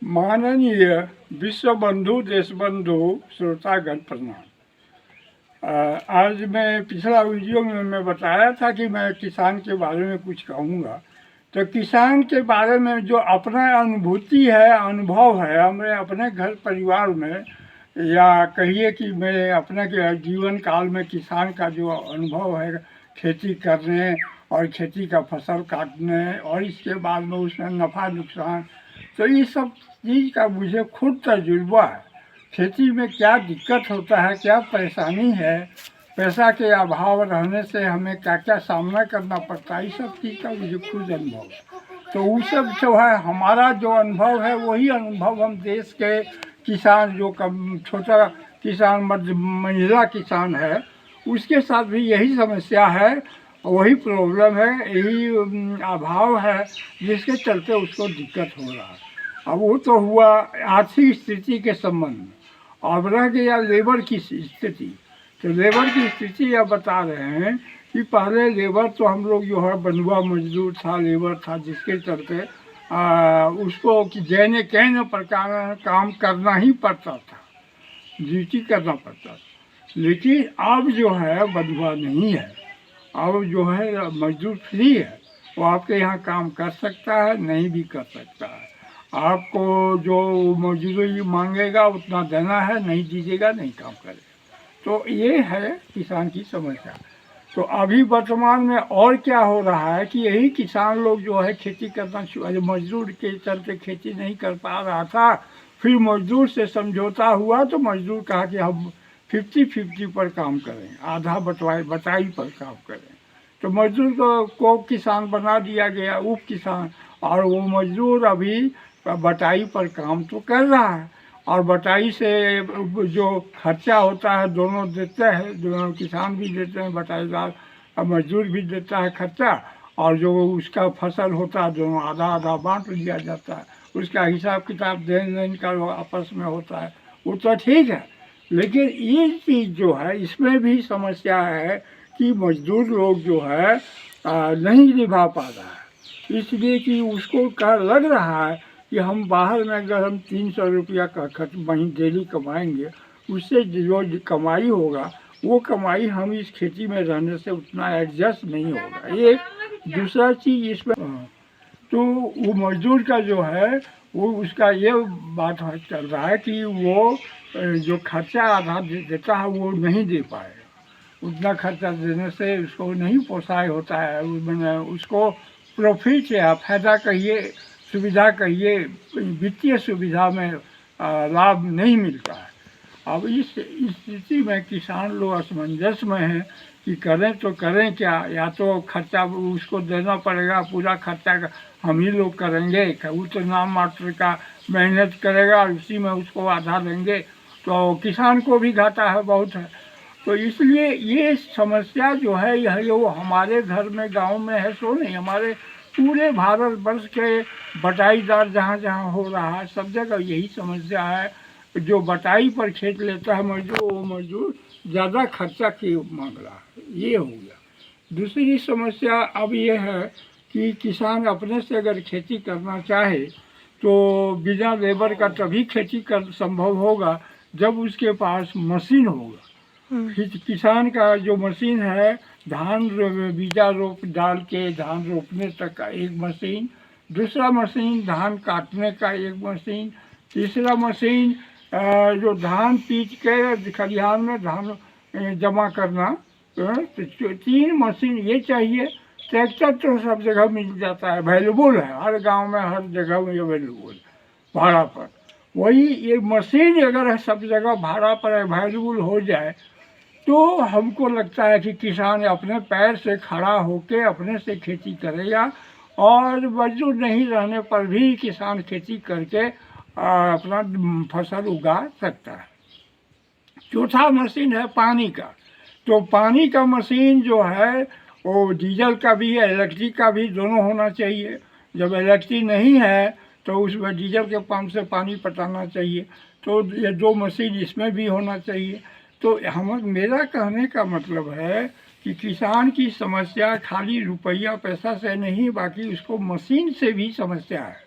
माननीय विश्व बंधु देश बंधु श्रोतागण प्रणाम। आज मैं पिछला वीडियो में मैं बताया था कि मैं किसान के बारे में कुछ कहूँगा। तो किसान के बारे में जो अपना अनुभूति है, अनुभव है, हमें अपने घर परिवार में या कहिए कि मेरे अपने के जीवन काल में किसान का जो अनुभव है, खेती करने और खेती का फसल काटने और इसके बाद में उसमें नफ़ा नुकसान, तो ये सब चीज़ का मुझे खुद तजुर्बा है। खेती में क्या दिक्कत होता है, क्या परेशानी है, पैसा के अभाव रहने से हमें क्या क्या सामना करना पड़ता है, इस सब चीज़ का मुझे खुद अनुभव है। तो वो सब जो है हमारा जो अनुभव है वही अनुभव हम देश के किसान जो कम छोटा किसान महिला किसान है उसके साथ भी यही समस्या है, वही प्रॉब्लम है, यही अभाव है जिसके चलते उसको दिक्कत हो रहा है। अब वो तो हुआ आर्थिक स्थिति के संबंध में। अब रह गया लेबर की स्थिति। तो लेबर की स्थिति अब बता रहे हैं कि पहले लेबर तो हम लोग जो है बंधुआ मजदूर था, लेबर था, जिसके चलते उसको कि जैने कहने प्रकार काम करना ही पड़ता था, ड्यूटी करना पड़ता था। लेकिन अब जो है बंधुआ नहीं है, अब जो है मजदूर फ्री है, वो आपके यहाँ काम कर सकता है, नहीं भी कर सकता है। आपको जो मजदूरी मांगेगा उतना देना है, नहीं दीजिएगा नहीं काम करेगा। तो ये है किसान की समस्या। तो अभी वर्तमान में और क्या हो रहा है कि यही किसान लोग जो है खेती करना मजदूर के चलते खेती नहीं कर पा रहा था, फिर मजदूर से समझौता हुआ तो मजदूर कहा कि हम 50-50 पर काम करें, आधा बटाई पर काम करें। तो मजदूर को किसान बना दिया गया, उप किसान, और वो मजदूर अभी बटाई पर काम तो कर रहा है और बटाई से जो खर्चा होता है दोनों देते हैं, दोनों किसान भी देते हैं, बटाईदार और मजदूर भी देता है खर्चा, और जो उसका फसल होता है दोनों आधा आधा बांट लिया जाता है, उसका हिसाब किताब देन लेन का आपस में होता है, वो तो ठीक है। लेकिन ये चीज़ जो है इसमें भी समस्या है कि मजदूर लोग जो है नहीं निभा पा रहा है, इसलिए कि उसको लग रहा है कि हम बाहर में अगर हम 300 रुपया का खर्च वहीं डेली कमाएंगे, उससे जो कमाई होगा वो कमाई हम इस खेती में रहने से उतना एडजस्ट नहीं होगा। ये दूसरा चीज़ इसमें तो वो मजदूर का जो है वो उसका ये बात चल रहा है कि वो जो खर्चा आधा देता है वो नहीं दे पाएगा, उतना खर्चा देने से उसको नहीं पोसाय होता है, मैंने उसको प्रॉफिट या फायदा कहिए, सुविधा कहिए, वित्तीय सुविधा में लाभ नहीं मिलता है। अब इस स्थिति में किसान लोग असमंजस में हैं कि करें तो करें क्या, या तो खर्चा उसको देना पड़ेगा, पूरा खर्चा हम ही लोग करेंगे, वो तो नाम मात्र का मेहनत करेगा और उसी में उसको आधा देंगे, तो किसान को भी घाटा है बहुत है। तो इसलिए ये समस्या जो है यह वो हमारे घर में गांव में है सो नहीं, हमारे पूरे भारतवर्ष के बटाईदार जहाँ जहाँ हो रहा है सब जगह यही समस्या है। जो बटाई पर खेत लेता है मजदूर, वो मजदूर ज़्यादा खर्चा की मांग रहा है, ये हो गया। दूसरी समस्या अब ये है कि किसान अपने से अगर खेती करना चाहे तो बिना लेबर का तभी खेती कर संभव होगा जब उसके पास मशीन होगा। किसान का जो मशीन है, धान बीजा रोप डाल के धान रोपने तक का एक मशीन, दूसरा मशीन धान काटने का एक मशीन, तीसरा मशीन जो धान पीट के खलिहान में धान जमा करना, तो 3 मशीन ये चाहिए। ट्रैक्टर तो सब जगह मिल जाता है, अवेलेबल है, हर गांव में हर जगह में अवेलेबल भाड़ा पर। वही ये मशीन अगर सब जगह भाड़ा पर अवेलेबल हो जाए तो हमको लगता है कि किसान अपने पैर से खड़ा होकर अपने से खेती करेगा और मजदूर नहीं रहने पर भी किसान खेती करके अपना फसल उगा सकता है। चौथा मशीन है पानी का। तो पानी का मशीन जो है वो डीजल का भी है, इलेक्ट्रिक का भी, दोनों होना चाहिए। जब इलेक्ट्रिक नहीं है तो उसमें डीजल के पंप से पानी पटाना चाहिए, तो ये 2 मशीन इसमें भी होना चाहिए। तो मेरा कहने का मतलब है कि किसान की समस्या खाली रुपया पैसा से नहीं, बाकी उसको मशीन से भी समस्या है।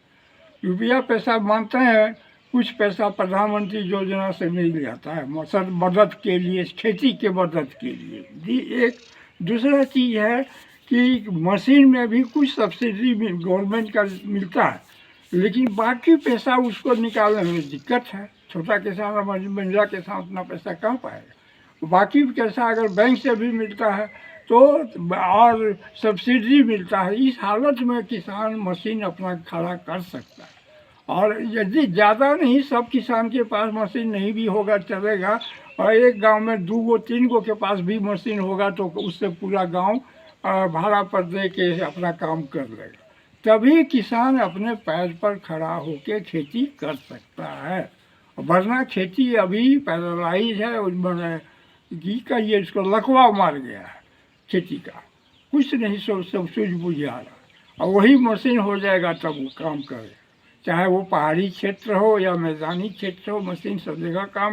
रुपया पैसा मानते हैं, कुछ पैसा प्रधानमंत्री योजना से मिल जाता है मदद के लिए, खेती के मदद के लिए। एक दूसरा चीज़ है कि मशीन में भी कुछ सब्सिडी गवर्नमेंट का मिलता है, लेकिन बाकी पैसा उसको निकालने में दिक्कत है। छोटा किसान और महिला किसान उतना पैसा कहाँ पाएगा। बाकी पैसा अगर बैंक से भी मिलता है तो और सब्सिडी मिलता है, इस हालत में किसान मशीन अपना खड़ा कर सकता है। और यदि ज़्यादा नहीं, सब किसान के पास मशीन नहीं भी होगा चलेगा, और एक गांव में 2 गो 3 गो के पास भी मशीन होगा तो उससे पूरा गांव भाड़ा पर दे के अपना काम कर लेगा। तभी किसान अपने पैर पर खड़ा होकर खेती कर सकता है, वरना खेती अभी पैरालाइज है। उसमें घी का ये इसको लकवा मार गया है खेती का, कुछ नहीं सब सूझ बुझ आ रहा। और वही मशीन हो जाएगा तब वो काम करेगा, चाहे वो पहाड़ी क्षेत्र हो या मैदानी क्षेत्र हो, मशीन सब जगह काम